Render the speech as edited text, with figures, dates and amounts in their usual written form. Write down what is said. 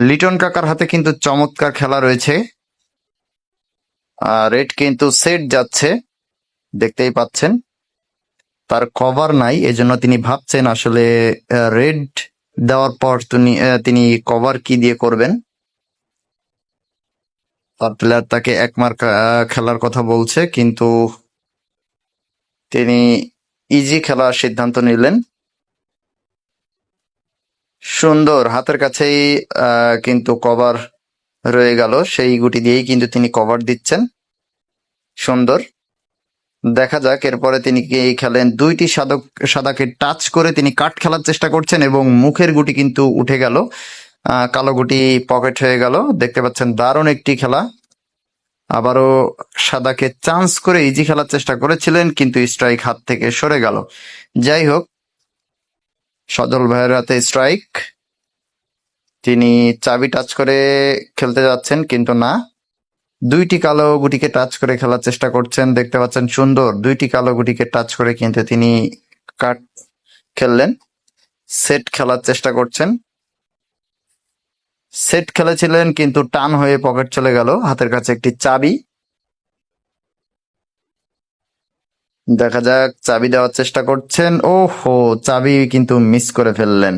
লিটন কাকার হাতে কিন্তু চমৎকার খেলা রয়েছে। রেড কিন্তু সেট যাচ্ছে, দেখতেই পাচ্ছেন। তার কভার নাই, এজন্য তিনি ভাবছেন আসলে রেড দেওয়ার পর তিনি কভার কি দিয়ে করবেন। তার প্লেয়ার তাকে এক মার খেলার কথা বলছে, কিন্তু তিনি ইজি খেলার সিদ্ধান্ত নিলেন। সুন্দর, হাতের কাছেই কিন্তু কভার রয়ে গেল, সেই গুটি দিয়েই কিন্তু তিনি কভার দিচ্ছেন। সুন্দর, দেখা যাক এরপরে তিনি কি খেলেন। দুইটি সাদাকে টাচ করে তিনি কাট খেলার চেষ্টা করছেন এবং মুখের গুটি কিন্তু উঠে গেল, কালো গুটি পকেট হয়ে গেল। দেখতে পাচ্ছেন দারুণ একটি খেলা। আবারও সাদাকে চান্স করে ইজি খেলার চেষ্টা করেছিলেন, কিন্তু স্ট্রাইক হাত থেকে সরে গেল। যাই হোক, সজল ভাইয়ের হাতে স্ট্রাইক। তিনি চাবি টাচ করে খেলতে যাচ্ছেন, কিন্তু না, দুইটি কালো গুটিকে টাচ করে খেলার চেষ্টা করছেন। দেখতে পাচ্ছেন সুন্দর, দুইটি কালো গুটিকে টাচ করে কিন্তু তিনি কাট খেললেন। সেট খেলার চেষ্টা করছেন, সেট খেলেছিলেন কিন্তু টান হয়ে পকেট চলে গেল। হাতের কাছে একটি চাবি, দেখা যাক, চাবি দেওয়ার চেষ্টা করছেন। ও হো, চাবি কিন্তু মিস করে ফেললেন।